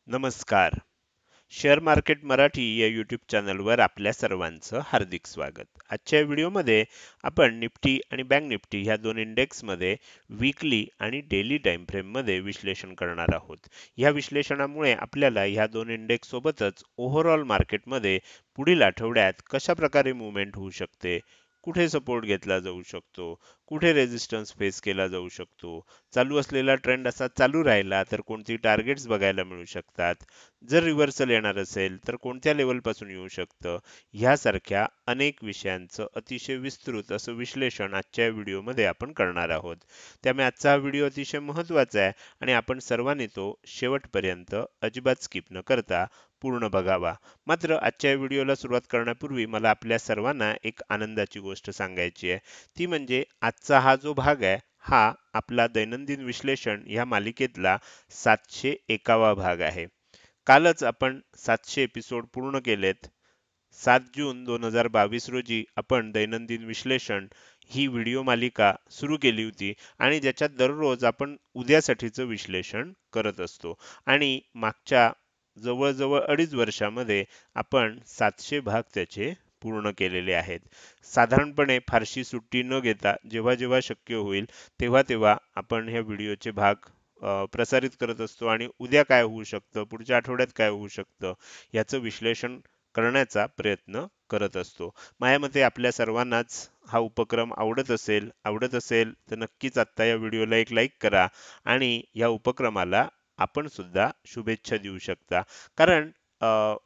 नमस्कार. Share market Marathi या YouTube चॅनलवर आपल्या सर्वांचं हार्दिक स्वागत. आजच्या व्हिडिओमध्ये आपण निफ्टी आणि बँक निफ्टी ह्या दोन इंडेक्समध्ये वीकली आणि डेली टाइम फ्रेममध्ये विश्लेषण करणार आहोत. या विश्लेषणामुळे आपल्याला ह्या दोन इंडेक्स सोबतच ओव्हरऑल मार्केटमध्ये पुढील आठवड्यात कशा प्रकारे मूव्हमेंट होऊ शकते, कुठे सपोर्ट घेतला जाऊ शकतो, कुठे रेझिस्टन्स फेस केला जाऊ शकतो, चालू असलेला ट्रेंड असा चालू राहिला तर कोणती टार्गेट्स बघायला मिळू शकतात, जर रिव्हर्सल येणार असेल तर कोणत्या लेवलपासून येऊ शकतं, ह्यासारख्या अनेक विषयांचं अतिशय विस्तृत असं विश्लेषण आजच्या व्हिडिओमध्ये आपण करणार आहोत. त्यामुळे आजचा हा व्हिडिओ अतिशय महत्त्वाचा आहे आणि आपण सर्वांनी तो शेवटपर्यंत अजिबात स्किप न करता पूर्ण बघावा. मात्र आजच्या व्हिडिओला सुरुवात करण्यापूर्वी मला आपल्या सर्वांना एक आनंदाची गोष्ट सांगायची आहे. ती म्हणजे आजचा हा जो भाग आहे हा आपला दैनंदिन विश्लेषण या मालिकेतला 701वा भाग आहे. कालच आपण 700 एपिसोड पूर्ण केलेत. 7 जून 2022 रोजी आपण दैनंदिन विश्लेषण ही व्हिडिओ मालिका सुरू केली होती आणि ज्याच्यात दररोज आपण उद्यासाठीचं विश्लेषण करत असतो आणि मागच्या जवळजवळ 2.5 वर्षामध्ये आपण 700 भाग त्याचे पूर्ण केलेले आहेत. साधारणपणे फारशी सुट्टी न घेता जेव्हा जेव्हा शक्य होईल तेव्हा तेव्हा आपण ह्या व्हिडिओचे भाग प्रसारित करत असतो आणि उद्या काय होऊ शकतं, पुढच्या आठवड्यात काय होऊ शकतं याचं विश्लेषण करण्याचा प्रयत्न करत असतो. माझ्या मते आपल्या सर्वांनाच हा उपक्रम आवडत असेल तर नक्कीच आत्ता या व्हिडिओला एक लाईक करा आणि या उपक्रमाला आपण सुद्धा शुभेच्छा देऊ शकता. कारण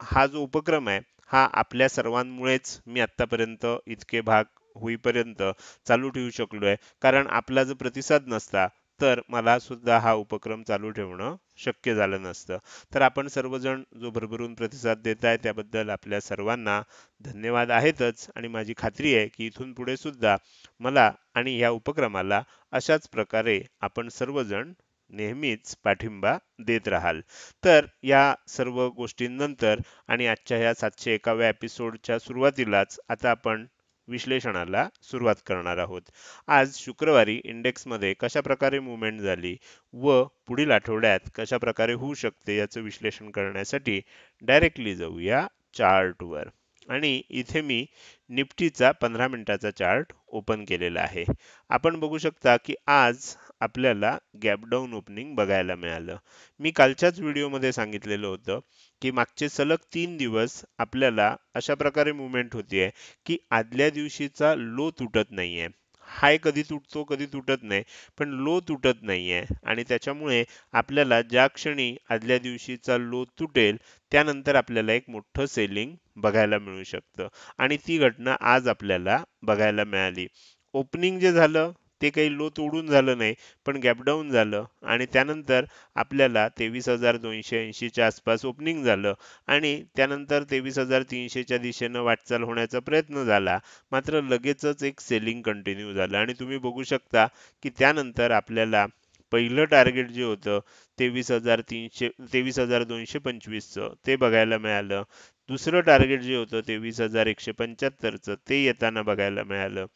हा जो उपक्रम आहे हा आपल्या सर्वांमुळेच मी आत्तापर्यंत इतके भाग होईपर्यंत चालू ठेवू शकलोय. कारण आपला जर प्रतिसाद नसता तर मला सुद्धा हा उपक्रम चालू ठेवणं शक्य झालं नसतं. तर आपण सर्वजण जो भरभरून प्रतिसाद देताय त्याबद्दल आपल्या सर्वांना धन्यवाद आहेतच आणि माझी खात्री आहे की इथून पुढे सुद्धा मला आणि या उपक्रमाला अशाच प्रकारे आपण सर्वजण नेहमीच पाठिंबा देत राहाल. तर या सर्व गोष्टींनंतर आणि आजच्या ह्या 701व्या एपिसोडच्या सुरुवातीलाच आता आपण विश्लेषणाला सुरुवात करणार आहोत. आज शुक्रवारी इंडेक्समध्ये कशा प्रकारे मूव्हमेंट झाली व पुढील आठवड्यात कशा प्रकारे होऊ शकते याचं विश्लेषण करण्यासाठी डायरेक्टली जाऊया चार्टवर. आणि इथे मी निफ्टीचा 15 मिनिटाचा चार्ट ओपन केलेला आहे. आपण बघू शकता की आज आपल्याला गॅप डाऊन ओपनिंग बघायला मिळालं. मी कालच्याच व्हिडिओमध्ये सांगितलेलं होतं की मागचे सलग 3 दिवस आपल्याला अशा प्रकारे मूव्हमेंट होतीये की आदल्या दिवशीचा लो तुटत नाहीये. हाय कधी तुटतो कधी तुटत नाही, पण लो तुटत नाहीये आणि त्याच्यामुळे आपल्याला ज्या क्षणी आदल्या दिवशीचा लो तुटेल त्यानंतर आपल्याला एक मोठं सेलिंग बघायला मिळू शकतं आणि ती घटना आज आपल्याला बघायला मिळाली. ओपनिंग जे झालं ते काही लो तोडून झालं नाही, पण गॅप डाऊन झालं आणि त्यानंतर आपल्याला 23,280 च्या आसपास ओपनिंग झालं आणि त्यानंतर 23,300 च्या दिशेनं वाटचाल होण्याचा प्रयत्न झाला. मात्र लगेचच एक सेलिंग कंटिन्यू झालं आणि तुम्ही बघू शकता की त्यानंतर आपल्याला पहिलं टार्गेट जे होतं 23,225चं ते बघायला मिळालं. दुसरं टार्गेट जे होतं 23,175चं ते येताना बघायला मिळालं.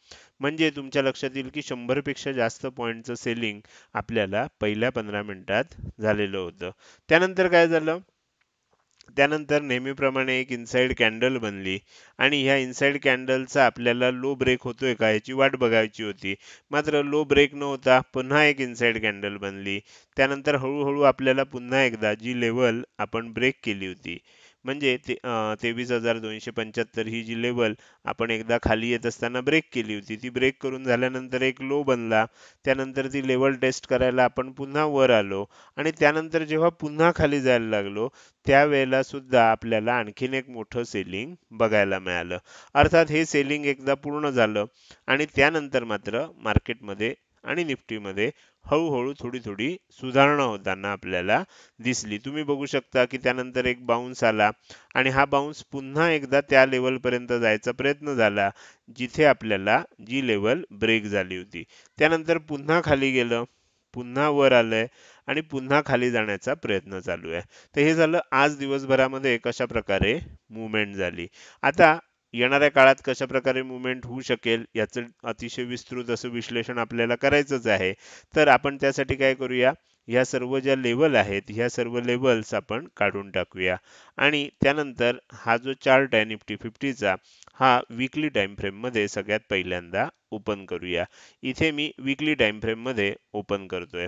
म्हणजे तुमच्या लक्षात येईल की 100 पेक्षा जास्त पॉईंटचं सेलिंग आपल्याला पहिल्या 15 मिनिटात झालेलं होतं. त्यानंतर काय झालं? त्यानंतर नेहमीप्रमाणे एक इनसाइड कॅन्डल बनली आणि ह्या इनसाइड कॅन्डलचा आपल्याला लो ब्रेक होतोय का याची वाट बघायची होती. मात्र लो ब्रेक न होता पुन्हा एक इनसाइड कॅन्डल बनली. त्यानंतर हळूहळू आपल्याला पुन्हा एकदा जी लेवल आपण ब्रेक केली होती म्हणजे 23,275 ही जी लेवल आपण एकदा खाली येत असताना ब्रेक केली होती ती ब्रेक करून झाल्यानंतर एक लो बनला. त्यानंतर ती लेवल टेस्ट करायला आपण पुन्हा वर आलो आणि त्यानंतर जेव्हा पुन्हा खाली जायला लागलो त्यावेळेला सुद्धा आपल्याला आणखीन एक मोठं सेलिंग बघायला मिळालं. अर्थात हे सेलिंग एकदा पूर्ण झालं आणि त्यानंतर मात्र मार्केटमध्ये आणि निफ्टीमध्ये हळूहळू थोडी थोडी सुधारणा होताना आपल्याला दिसली. तुम्ही बघू शकता की त्यानंतर एक बाउन्स आला आणि हा बाउन्स पुन्हा एकदा त्या लेवल पर्यंत जायचा प्रयत्न झाला जिथे आपल्याला जी लेवल ब्रेक झाली होती. त्यानंतर पुन्हा खाली गेलं, पुन्हा वर आलंय आणि पुन्हा खाली जाण्याचा प्रयत्न चालू आहे. तर हे झालं आज दिवसभरामध्ये कशा प्रकारे मूव्हमेंट झाली. आता येणाऱ्या काळात कशा प्रकारे मुवमेंट होऊ शकेल याचं अतिशय विस्तृत असं विश्लेषण आपल्याला करायचंच आहे. तर आपण त्यासाठी काय करूया, ह्या सर्व ज्या लेवल आहेत ह्या सर्व लेवल्स आपण काढून टाकूया आणि त्यानंतर हा जो चार्ट आहे निफ्टी 50चा हा वीकली टाइम फ्रेम मध्ये सगळ्यात पहिल्यांदा ओपन करूया. इथे मी वीकली टाइम फ्रेम मध्ये ओपन करतोय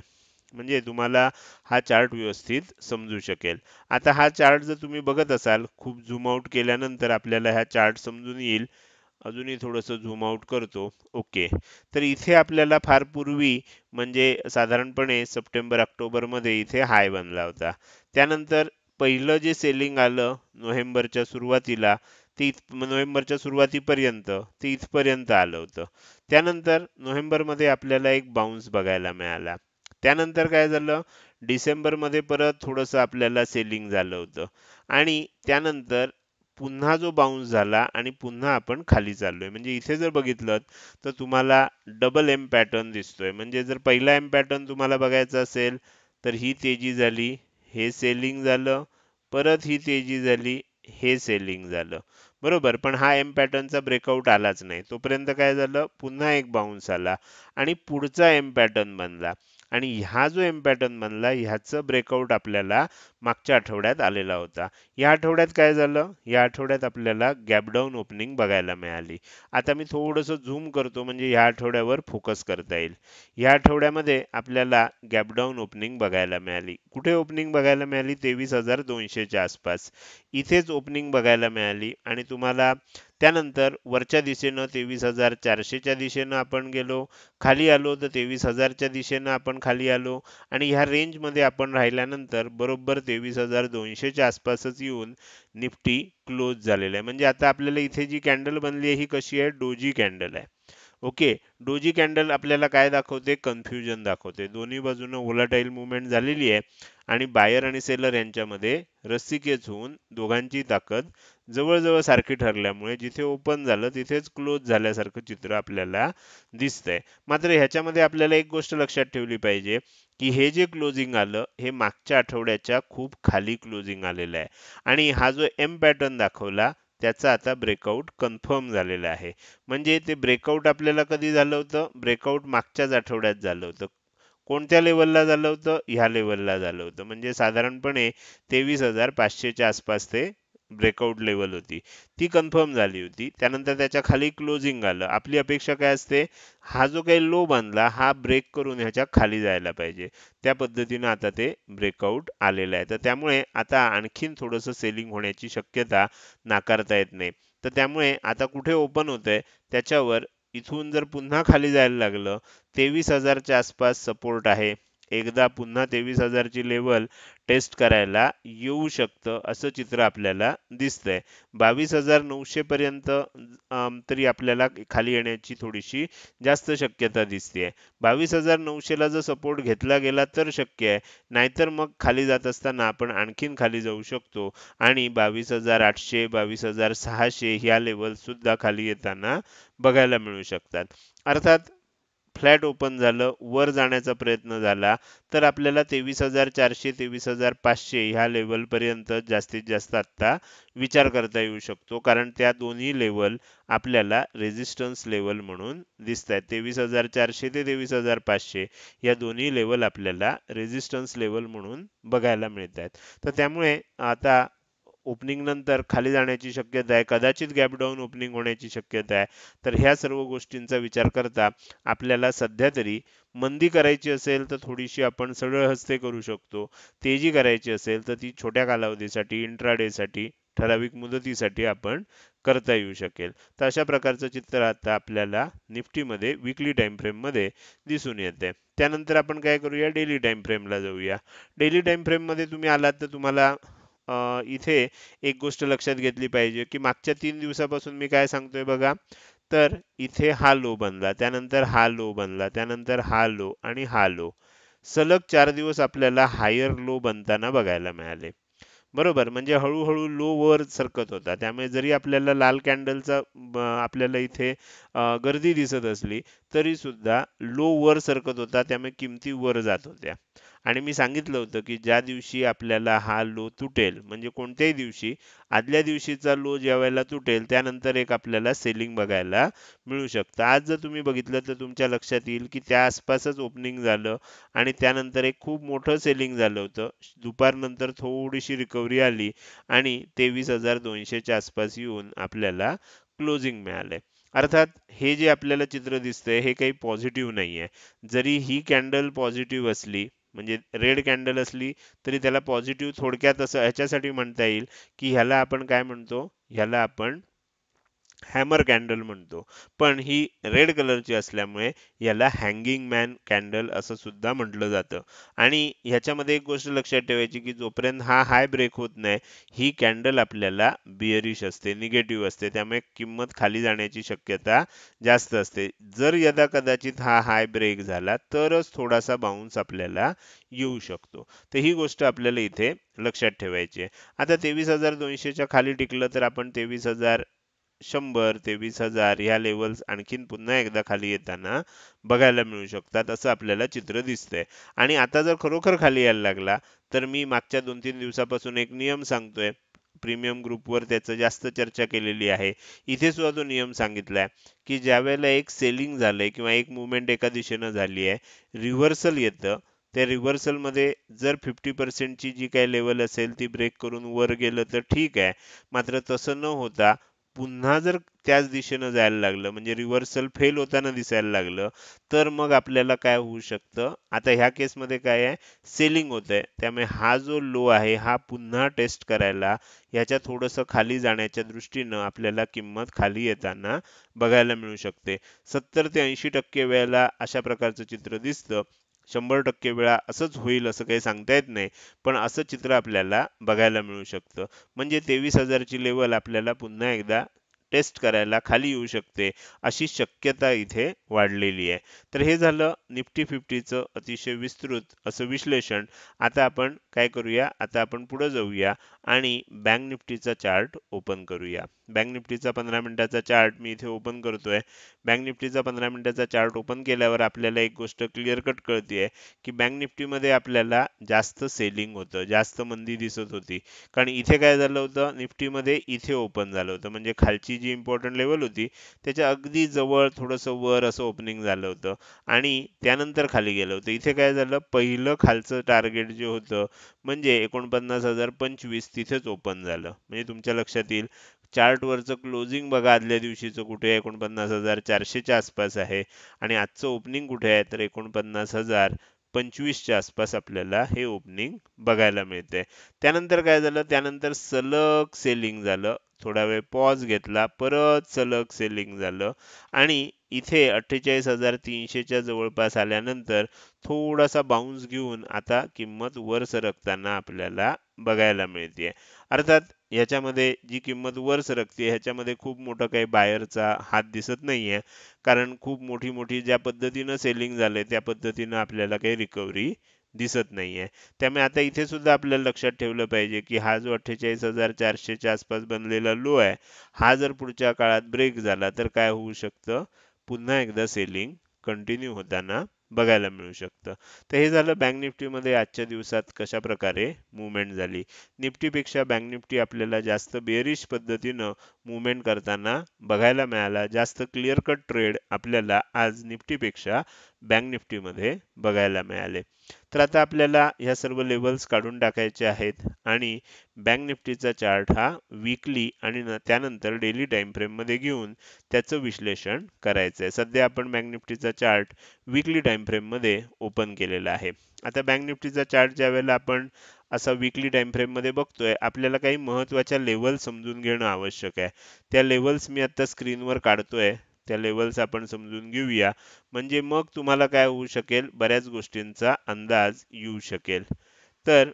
म्हणजे तुम्हाला हा चार्ट व्यवस्थित समजू शकेल. आता हा चार्ट जर तुम्ही बघत असाल खूप झूम आउट केल्यानंतर आपल्याला हा चार्ट समजून येईल. अजूनही थोडंसं झूम आउट करतो. ओके. तर इथे आपल्याला फार पूर्वी म्हणजे साधारणपणे सप्टेंबर-ऑक्टोबरमध्ये इथे हाय बनला होता. त्यानंतर पहिलं जे सेलिंग आलं नोव्हेंबरच्या सुरुवातीला नोव्हेंबरच्या सुरुवातीपर्यंत ते इथपर्यंत आलं होतं. त्यानंतर नोव्हेंबरमध्ये आपल्याला एक बाउन्स बघायला मिळाला. त्यानंतर काय झालं, डिसेंबरमध्ये परत थोडंसं आपल्याला सेलिंग झालं होतं आणि त्यानंतर पुन्हा जो बाउन्स झाला आणि पुन्हा आपण खाली चाललोय. म्हणजे इथे जर बघितलं तर तुम्हाला डबल एम पॅटर्न दिसतोय. म्हणजे जर पहिला एम पॅटर्न तुम्हाला बघायचा असेल तर ही तेजी झाली, हे सेलिंग झालं, परत ही तेजी झाली, हे सेलिंग झालं. बरोबर, पण हा एम पॅटर्नचा ब्रेकआउट आलाच नाही. तोपर्यंत काय झालं, पुन्हा एक बाउन्स आला आणि पुढचा एम पॅटर्न बनला आणि ह्या जो एम पॅटर्न बनला ह्याचं ब्रेकआउट आपल्याला मागच्या आठवड्यात आलेला होता. या आठवड्यात काय झालं, या आठवड्यात आपल्याला गॅप डाऊन ओपनिंग बघायला मिळाली. आता मी थोडंसं झूम करतो म्हणजे या आठवड्यावर फोकस करता येईल. या आठवड्यामध्ये आपल्याला गॅप डाऊन ओपनिंग बघायला मिळाली. कुठे ओपनिंग बघायला मिळाली, 23,200च्या आसपास इथेच ओपनिंग बघायला मिळाली आणि तुम्हाला त्यानंतर वरच्या दिशेनं 23,400च्या दिशेनं आपण गेलो, खाली आलो तर 23,000च्या दिशेनं आपण खाली आलो आणि ह्या रेंजमध्ये आपण राहिल्यानंतर बरोबर 23,200च्या आसपासच येऊन निफ्टी क्लोज झालेला आहे. म्हणजे आता आपल्याला इथे जी कॅन्डल बनली आहे ही कशी आहे, डोजी कॅन्डल आहे. ओके. डोजी कॅन्डल आपल्याला काय दाखवते, कन्फ्युजन दाखवते. दोन्ही बाजूनं व्होलाटाईल मुवमेंट झालेली आहे आणि बायर आणि सेलर यांच्यामध्ये रस्सीखेच होऊन दोघांची ताकद जवळजवळ सारखी ठरल्यामुळे जिथे ओपन झालं तिथेच क्लोज झाल्यासारखं चित्र आपल्याला दिसतंय. मात्र ह्याच्यामध्ये आपल्याला एक गोष्ट लक्षात ठेवली पाहिजे की हे जे क्लोजिंग आलं हे मागच्या आठवड्याच्या खूप खाली क्लोजिंग आलेलं आहे आणि हा जो एम पॅटर्न दाखवला त्याचा आता ब्रेकआउट कन्फर्म झालेला आहे. म्हणजे ते ब्रेकआउट आपल्याला कधी झालं होतं, ब्रेकआउट मागच्याच आठवड्यात झालं होतं. कोणत्या लेवलला झालं होतं, ह्या लेवलला झालं होतं. म्हणजे साधारणपणे 23,500च्या आसपास ते ब्रेकआउट लेवल होती, ती कन्फर्म झाली होती. त्यानंतर त्याच्या खाली क्लोजिंग आलं. आपली अपेक्षा काय असते, हा जो काही लो बांधला हा ब्रेक करून ह्याच्या खाली जायला पाहिजे. त्या पद्धतीनं आता ते ब्रेकआउट आलेलं आहे. तर त्यामुळे आता आणखीन थोडंसं सेलिंग होण्याची शक्यता नाकारता येत नाही. तर त्यामुळे आता कुठे ओपन होतंय त्याच्यावर इथून जर पुन्हा खाली जायला लागलं, 23,000च्या आसपास सपोर्ट आहे. एकदा पुन्हा 23,000ची लेवल टेस्ट करायला येऊ शकतं असं चित्र आपल्याला दिसतंय. 22,900 पर्यंत तरी आपल्याला खाली येण्याची थोडीशी जास्त शक्यता दिसते. 22,900 ला जर सपोर्ट घेतला गेला तर शक्य आहे. नाहीतर मग खाली जात असताना आपण आणखीन खाली जाऊ शकतो आणि 22,800, 22,600 ह्या लेवल सुद्धा खाली येताना बघायला मिळू शकतात. अर्थात फ्लॅट ओपन झालं, वर जाण्याचा प्रयत्न झाला तर आपल्याला 23,400, 23,500 ह्या लेवलपर्यंत जास्तीत जास्त आत्ता विचार करता येऊ शकतो. कारण त्या दोन्ही लेवल आपल्याला रेझिस्टन्स लेवल म्हणून दिसतायत. 23,400 ते 23,500 या दोन्ही लेवल आपल्याला रेझिस्टन्स लेवल म्हणून बघायला मिळत आहेत. तर त्यामुळे आता ओपनिंग नंतर खाली जाण्याची शक्यता आहे. कदाचित गॅप डाऊन ओपनिंग होण्याची शक्यता आहे. तर ह्या सर्व गोष्टींचा विचार करता आपल्याला सध्या तरी मंदी करायची असेल तर थोडीशी आपण सरळ हस्ते करू शकतो. तेजी करायची असेल तर ती छोट्या कालावधीसाठी, इंट्राडेसाठी, ठराविक मुदतीसाठी आपण करता येऊ शकेल. तर अशा प्रकारचं चित्र आता आपल्याला निफ्टीमध्ये वीकली टाइम फ्रेममध्ये दिसून येते. त्यानंतर आपण काय करूया, डेली टाइम फ्रेमला जाऊया. डेली टाइम फ्रेममध्ये तुम्ही आलात तर तुम्हाला इथे एक गोष्ट लक्षात घेतली पाहिजे की मागच्या 3 दिवसापासून मी काय सांगतोय बघा. तर इथे हा लो बनला, त्यानंतर हा लो बनला, त्यानंतर हा लो आणि हा लो. सलग 4 दिवस आपल्याला हायर लो बनताना बघायला मिळाले. बरोबर, म्हणजे हळूहळू लो वर सरकत होता. त्यामुळे जरी आपल्याला लाल कॅन्डलचा आपल्याला इथे गर्दी दिसत असली तरी सुद्धा लो वर सरकत होता. त्यामुळे किमती वर जात होत्या आणि मी सांगितलं होतं की ज्या दिवशी आपल्याला हा लो तुटेल, म्हणजे कोणत्याही दिवशी आदल्या दिवशीचा लो ज्यावेळेला तुटेल त्यानंतर एक आपल्याला सेलिंग बघायला मिळू शकतं. आज जर तुम्ही बघितलं तर तुमच्या लक्षात येईल की त्या आसपासच ओपनिंग झालं आणि त्यानंतर एक खूप मोठं सेलिंग झालं होतं. दुपारनंतर थोडीशी रिकव्हरी आली आणि 23,200च्या आसपास येऊन आपल्याला क्लोजिंग मिळालंय. अर्थात हे जे आपल्याला चित्र दिसतंय हे काही पॉझिटिव्ह नाहीये. जरी ही कॅन्डल पॉझिटिव्ह असली, म्हणजे रेड कॅन्डल असली, तरी त्याला पॉझिटिव्ह थोडक्यात असं ह्याच्यासाठी म्हणता येईल की ह्याला आपण काय म्हणतो, ह्याला आपण हॅमर कॅन्डल म्हणतो. पण ही रेड कलरची असल्यामुळे याला हँगिंग मॅन कॅन्डल असं सुद्धा म्हटलं जातं. आणि ह्याच्यामध्ये एक गोष्ट लक्षात ठेवायची की जोपर्यंत हा हाय ब्रेक होत नाही, ही कॅन्डल आपल्याला बिअरिश असते, निगेटिव्ह असते. त्यामुळे किंमत खाली जाण्याची शक्यता जास्त असते. जर यदा कदाचित हा हाय ब्रेक झाला तरच थोडासा बाउन्स आपल्याला येऊ शकतो. तर ही गोष्ट आपल्याला इथे लक्षात ठेवायची आहे. आता 23,200च्या खाली टिकलं तर आपण 23,100, 23,000 ह्या लेवल्स आणखीन पुन्हा एकदा खाली येताना बघायला मिळू शकतात, असं आपल्याला चित्र दिसतंय. आणि आता जर खरोखर खाली यायला लागला तर मी मागच्या 2-3 दिवसापासून एक नियम सांगतोय. प्रीमियम ग्रुपवर त्याचं जास्त चर्चा केलेली आहे. इथे सुद्धा तो नियम सांगितलाय की ज्यावेळेला एक सेलिंग झालंय किंवा एक मुवमेंट एका दिशेनं झाली आहे, रिव्हर्सल येतं. त्या रिव्हर्सल मध्ये जर 50% ची जी काही लेवल असेल ती ब्रेक करून वर गेलं तर ठीक आहे. मात्र तसं न होता पुन्हा जर त्याच दिशेनं जायला लागलं, म्हणजे रिव्हर्सल फेल होताना दिसायला लागलं, तर मग आपल्याला काय होऊ शकतं, आता ह्या केसमध्ये काय आहे, सेलिंग होतंय. त्यामुळे हा जो लो आहे हा पुन्हा टेस्ट करायला, ह्याच्या थोडंसं खाली जाण्याच्या दृष्टीनं आपल्याला किंमत खाली येताना बघायला मिळू शकते. 70 ते 80% वेळेला अशा प्रकारचं चित्र दिसतं. 100% वेळा असंच होईल असं काही सांगता येत नाही. पण असं चित्र आपल्याला बघायला मिळू शकतं. म्हणजे 23,000 ची लेवल आपल्याला पुन्हा एकदा टेस्ट करायला खाली येऊ शकते, अशी शक्यता इथे वाढलेली आहे. तर हे झालं निफ्टी 50चं अतिशय विस्तृत असं विश्लेषण. आता आपण काय करूया, आता आपण पुढे जाऊया आणि बँक निफ्टीचा चार्ट ओपन करूया. बँक निफ्टीचा 15 मिनिटाचा चार्ट मी इथे ओपन करतोय. बँक निफ्टीचा 15 मिनिटाचा चार्ट ओपन केल्यावर आपल्याला एक गोष्ट क्लिअर कट कळते की बँक निफ्टीमध्ये आपल्याला जास्त सेलिंग होतं, जास्त मंदी दिसत होती. कारण इथे काय झालं होतं, निफ्टीमध्ये इथे ओपन झालं होतं, म्हणजे खालची जी इम्पॉर्टंट लेवल होती त्याच्या अगदी जवळ थोडंसं वर असं ओपनिंग झालं होतं आणि त्यानंतर खाली गेलं होतं. इथे काय झालं, पहिलं खालचं टार्गेट जे होतं म्हणजे 49,025 तिथेच ओपन झालं. म्हणजे तुमच्या लक्षात येईल चार्टवरचं क्लोजिंग बघा, आदल्या दिवशीचं कुठे आहे, 49,400च्या आसपास आहे आणि आजचं ओपनिंग कुठे आहे तर 49,025च्या आसपास आपल्याला हे ओपनिंग बघायला मिळते. त्यानंतर काय झालं, त्यानंतर सलग सेलिंग झालं. थोडा वेळ पॉज घेतला, परत सलग सेलिंग झालं आणि इथे 48,300च्या जवळपास आल्यानंतर थोडासा बाउन्स घेऊन आता किंमत वर सरकताना आपल्याला बघायला मिळते. अर्थात ह्याच्यामध्ये जी किंमत वर सरकते ह्याच्यामध्ये खूप मोठा काही बायरचा हात दिसत नाहीये. कारण खूप मोठी मोठी ज्या पद्धतीनं सेलिंग झालंय त्या पद्धतीनं आपल्याला काही रिकव्हरी दिसत नाहीये. त्यामुळे आता इथे सुद्धा आपल्याला लक्षात ठेवलं पाहिजे की हा जो 48,400च्या आसपास बनलेला लो आहे, हा जर पुढच्या काळात ब्रेक झाला तर काय होऊ शकतं, पुन्हा एकदा सेलिंग कंटिन्यू होताना बघायला मिळू शकतं. तर हे झालं बँक निफ्टीमध्ये आजच्या दिवसात कशा प्रकारे मुवमेंट झाली. निफ्टीपेक्षा बँक निफ्टी आपल्याला जास्त बेअरिश पद्धतीनं मुवमेंट करताना बघायला मिळाला. जास्त क्लिअर कट ट्रेड आपल्याला आज निफ्टीपेक्षा बँक निफ्टीमध्ये बघायला मिळाले. तर आता आपल्याला ह्या सर्व लेवल्स काढून टाकायचे आहेत आणि बँक निफ्टीचा चार्ट हा वीकली आणि त्यानंतर डेली टाइम फ्रेम मध्ये घेऊन त्याचं विश्लेषण करायचं आहे. सध्या आपण बँक निफ्टीचा चार्ट वीकली टाइम फ्रेम मध्ये ओपन केलेला आहे. आता बँक निफ्टीचा चार्ट ज्या वेळेला आपण असा वीकली टाइम फ्रेम मध्ये बघतोय, आपल्याला काही महत्त्वाच्या लेवल समजून घेणं आवश्यक आहे. त्या लेवल्स मी आता स्क्रीनवर काढतोय. त्या लेवल्स आपण समजून घेऊया, म्हणजे मग तुम्हाला काय होऊ शकेल, बऱ्याच गोष्टींचा अंदाज येऊ शकेल. तर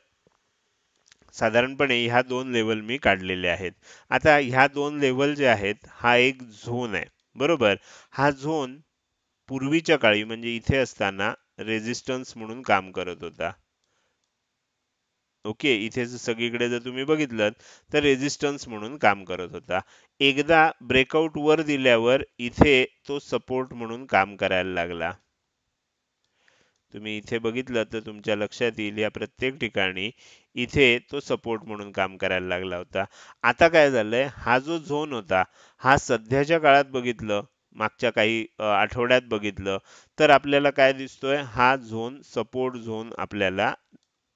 साधारणपणे ह्या दोन लेवल मी काढलेले आहेत. आता ह्या दोन लेवल जे आहेत हा एक झोन आहे, बरोबर. हा झोन पूर्वीच्या काळी म्हणजे इथे असताना रेझिस्टन्स म्हणून काम करत होता. ओके, इथे सगळीकडे जर तुम्ही बघितलं तर रेझिस्टन्स म्हणून काम करत होता. एकदा ब्रेकआउट वर दिल्यावर इथे तो सपोर्ट म्हणून काम करायला लागला. तुम्ही इथे बघितलं तर तुमच्या लक्षात येईल या प्रत्येक ठिकाणी इथे तो सपोर्ट म्हणून काम करायला लागला होता. आता काय झालंय, हा जो झोन होता, हा सध्याच्या काळात बघितलं, मागच्या काही आठवड्यात बघितलं, तर आपल्याला काय दिसतोय, हा झोन सपोर्ट झोन आपल्याला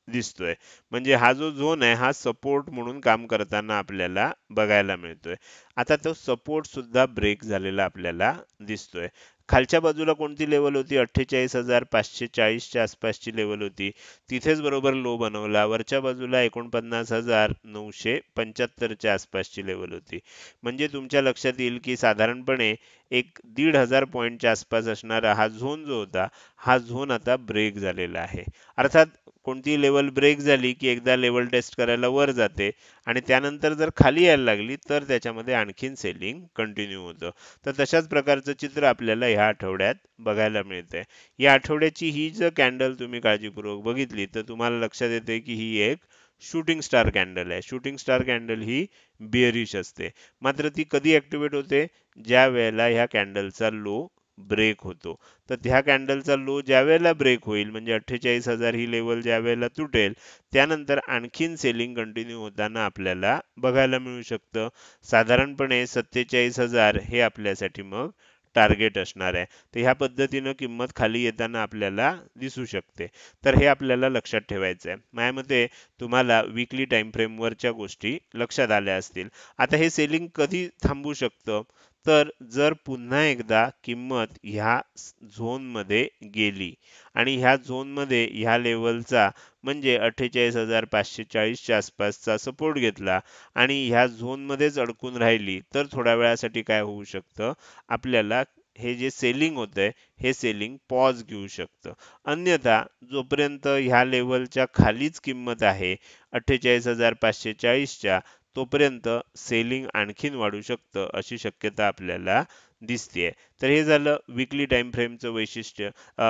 दिसतोय. म्हणजे हा जो झोन आहे हा सपोर्ट म्हणून काम करताना आपल्याला बघायला मिळतोय. आता तो सपोर्ट सुद्धा ब्रेक झालेला आपल्याला दिसतोय. खालच्या बाजूला कोणती लेवल होती? 48,540 च्या आसपासची लेवल होती. तिथेच बरोबर लो बनवला. वरच्या बाजूला 49,975 च्या आसपासची लेवल होती. म्हणजे तुमच्या लक्षात येईल की साधारणपणे एक 1,500 पॉईंटच्या आसपास असणारा हा झोन जो होता, हा झोन आता ब्रेक झालेला आहे. अर्थात कोणती लेवल ब्रेक झाली की एकदा लेवल टेस्ट करायला वर जाते आणि त्यानंतर जर खाली यायला लागली तर त्याच्यामध्ये आणखीन सेलिंग कंटिन्यू होतं. तर तशाच प्रकारचं चित्र आपल्याला ह्या आठवड्यात बघायला मिळतंय. या आठवड्याची ही जर कॅन्डल तुम्ही काळजीपूर्वक बघितली तर तुम्हाला लक्षात येते की ही एक शूटिंग स्टार कॅन्डल आहे. शूटिंग स्टार कॅन्डल ही बिअरिश असते. मात्र ती कधी ऍक्टिव्हेट होते? ज्या वेळेला ह्या कॅन्डलचा लो ब्रेक होतो. तर ह्या कॅन्डलचा लो ज्या वेळेला ब्रेक होईल म्हणजे 48,000 ही लेवल ज्या वेळेला तुटेल, त्यानंतर आणखीन सेलिंग कंटिन्यू होताना आपल्याला बघायला मिळू शकतं. साधारणपणे 47,000 हे आपल्यासाठी मग टार्गेट असणार आहे. तर ह्या पद्धतीनं किंमत खाली येताना आपल्याला दिसू शकते. तर हे आपल्याला लक्षात ठेवायचं आहे. माझ्या मते तुम्हाला वीकली टाइम फ्रेमवरच्या गोष्टी लक्षात आल्या असतील. आता हे सेलिंग कधी थांबू शकतं? तर जर पुन्हा एकदा किंमत ह्या झोनमध्ये गेली आणि ह्या झोनमध्ये ह्या लेवलचा म्हणजे 48,540 च्या आसपासचा सपोर्ट घेतला आणि ह्या झोनमध्येच अडकून राहिली, तर थोड्या वेळासाठी काय होऊ शकतं, आपल्याला हे जे सेलिंग होतंय हे सेलिंग पॉज घेऊ शकतं. अन्यथा जोपर्यंत ह्या लेवलच्या खालीच किंमत आहे 48,540 च्या, तोपर्यंत सेलिंग आणखीन वाढू शकतं अशी शक्यता आपल्याला दिसतेय. तर हे झालं वीकली टाइम फ्रेमचं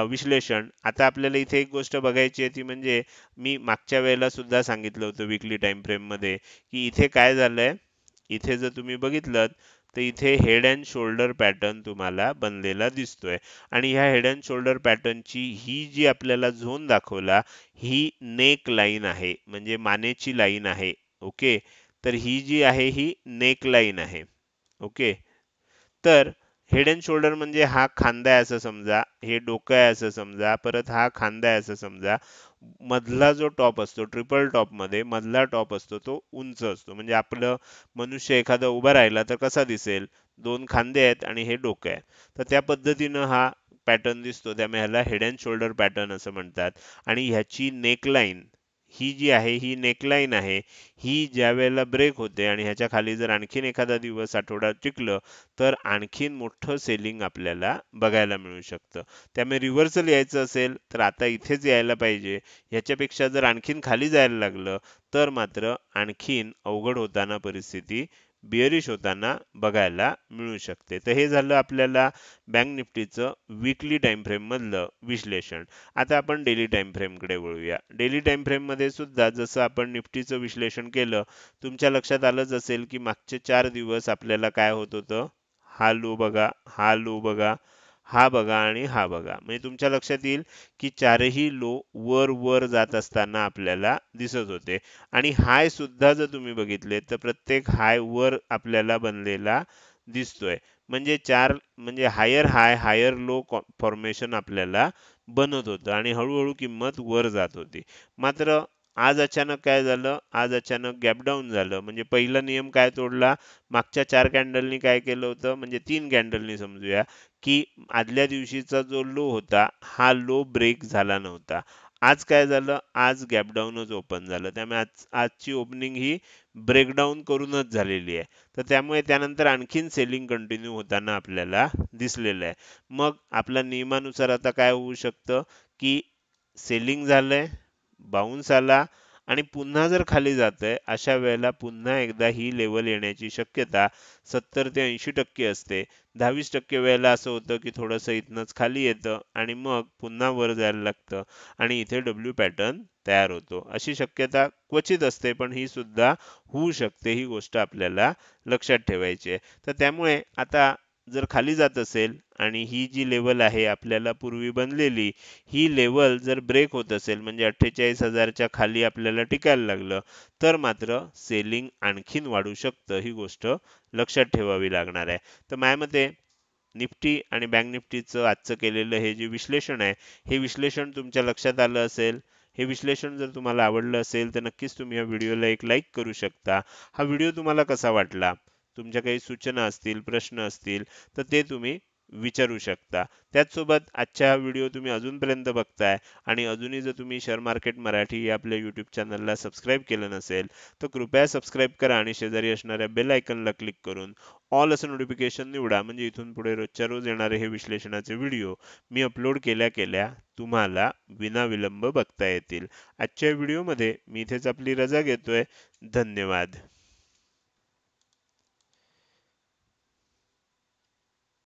विश्लेषण. आता आपल्याला इथे एक गोष्ट बघायची आहे ती म्हणजे मी मागच्या वेळेला सुद्धा सांगितलं होतं वीकली टाइम फ्रेम मध्ये की इथे काय झालंय, इथे जर तुम्ही बघितलं तर इथे हेड अँड शोल्डर पॅटर्न तुम्हाला बनलेला दिसतोय आणि ह्या हेड अँड शोल्डर पॅटर्नची ही जी आपल्याला झोन दाखवला, ही नेक लाईन आहे, म्हणजे मानेची लाईन आहे. ओके, तर ही जी आहे ही नेक लाईन आहे. ओके, तर हेड अँड शोल्डर म्हणजे हा खांदा आहे असं समजा, हे डोकं आहे असं समजा, परत हा खांदा आहे असं समजा. मधला जो टॉप असतो ट्रिपल टॉप मध्ये मधला टॉप असतो तो उंच असतो. म्हणजे आपलं मनुष्य एखादा उभा राहिला तर कसा दिसेल? दोन खांदे आहेत आणि हे डोकं आहे. तर त्या पद्धतीनं हा पॅटर्न दिसतो. त्यामुळे ह्याला हेड अँड शोल्डर पॅटर्न असं म्हणतात. आणि ह्याची नेकलाईन ही जी आहे ही नेकलाईन आहे. ही ज्या वेळेला ब्रेक होते आणि ह्याच्या खाली जर आणखीन एखादा दिवस आठवडा टिकलं तर आणखीन मोठं सेलिंग आपल्याला बघायला मिळू शकतं. त्यामुळे रिव्हर्सल यायचं असेल तर आता इथेच यायला पाहिजे. ह्याच्यापेक्षा जर आणखीन खाली जायला लागलं तर मात्र आणखीन अवघड होताना परिस्थिती बिअरिश होताना बघायला मिळू शकते. तर हे झालं आपल्याला बँक निफ्टीचं वीकली टाइम फ्रेम मधलं विश्लेषण. आता आपण डेली टाइम फ्रेम कडे वळूया. डेली टाइम फ्रेम मध्ये सुद्धा जसं आपण निफ्टीचं विश्लेषण केलं, तुमच्या लक्षात आलंच असेल की मागचे 4 दिवस आपल्याला काय होत होतं, हा लो बघा, हा लो बघा, हा बघा आणि हा बघा. म्हणजे तुमच्या लक्षात येईल की चारही लो वर वर जात असताना आपल्याला दिसत होते आणि हाय सुद्धा जर तुम्ही बघितले तर प्रत्येक हाय वर आपल्याला बनलेला दिसतोय. म्हणजे म्हणजे हायर हाय हायर लो फॉर्मेशन आपल्याला बनत होतं आणि हळूहळू किंमत वर जात होती. मात्र आज अचानक काय झालं, आज अचानक गॅप डाऊन झालं. म्हणजे पहिला नियम काय तोडला, मागच्या 4 कॅन्डलनी काय केलं होतं, म्हणजे 3 कॅन्डलनी समजूया की आदल्या दिवशीचा जो लो होता हा लो ब्रेक झाला नव्हता. आज काय झालं, आज गॅप डाऊनच ओपन झालं. त्यामुळे आजची ओपनिंग ही ब्रेकडाऊन करूनच झालेली आहे. तर त्यामुळे त्यानंतर आणखीन सेलिंग कंटिन्यू होताना आपल्याला दिसलेलं आहे. मग आपल्या नियमानुसार आता काय होऊ शकतं की सेलिंग झालंय, बाउन्स आला आणि पुन्हा जर खाली जातंय, अशा वेळेला पुन्हा एकदा ही लेवल येण्याची शक्यता 70 ते 80% असते. 10-20% वेळेला असं होतं की थोडंसं इथनंच खाली येतं आणि मग पुन्हा वर जायला लागतं आणि इथे डब्ल्यू पॅटर्न तयार होतो. अशी शक्यता क्वचित असते, पण ही सुद्धा होऊ शकते. ही गोष्ट आपल्याला लक्षात ठेवायची आहे. तर त्यामुळे आता जर खाली जात असेल आणि ही जी लेवल आहे आपल्याला पूर्वी बनलेली, ही लेवल जर ब्रेक होत असेल म्हणजे 48,000च्या खाली आपल्याला टिकायला लागलं, तर मात्र सेलिंग आणखीन वाढू शकतं. ही गोष्ट लक्षात ठेवावी लागणार आहे. तर माझ्या मते निफ्टी आणि बँक निफ्टीचं आजचं केलेलं हे जे विश्लेषण आहे, हे विश्लेषण तुमच्या लक्षात आलं असेल. हे विश्लेषण जर तुम्हाला आवडलं असेल, तर नक्कीच तुम्ही या व्हिडिओला एक लाईक करू शकता. हा व्हिडिओ तुम्हाला कसा वाटला? तुमच्या काही सूचना असतील, प्रश्न असतील, तर ते तुम्ही विचारू शकता. त्याचसोबत आजचा हा व्हिडिओ तुम्ही अजूनपर्यंत बघताय आणि अजूनही जर तुम्ही शेअर मार्केट मराठी या आपल्या यूट्यूब चॅनलला सबस्क्राईब केलं नसेल, तर कृपया सबस्क्राईब करा आणि शेजारी असणाऱ्या बेल आयकॉनला क्लिक करून ऑल असं नोटिफिकेशन निवडा. म्हणजे इथून पुढे रोजच्या रोज येणारे हे विश्लेषणाचे व्हिडिओ मी अपलोड केल्या केल्या तुम्हाला विनाविलंब बघता येतील. आजच्या व्हिडिओमध्ये मी इथेच आपली रजा घेतोय. धन्यवाद.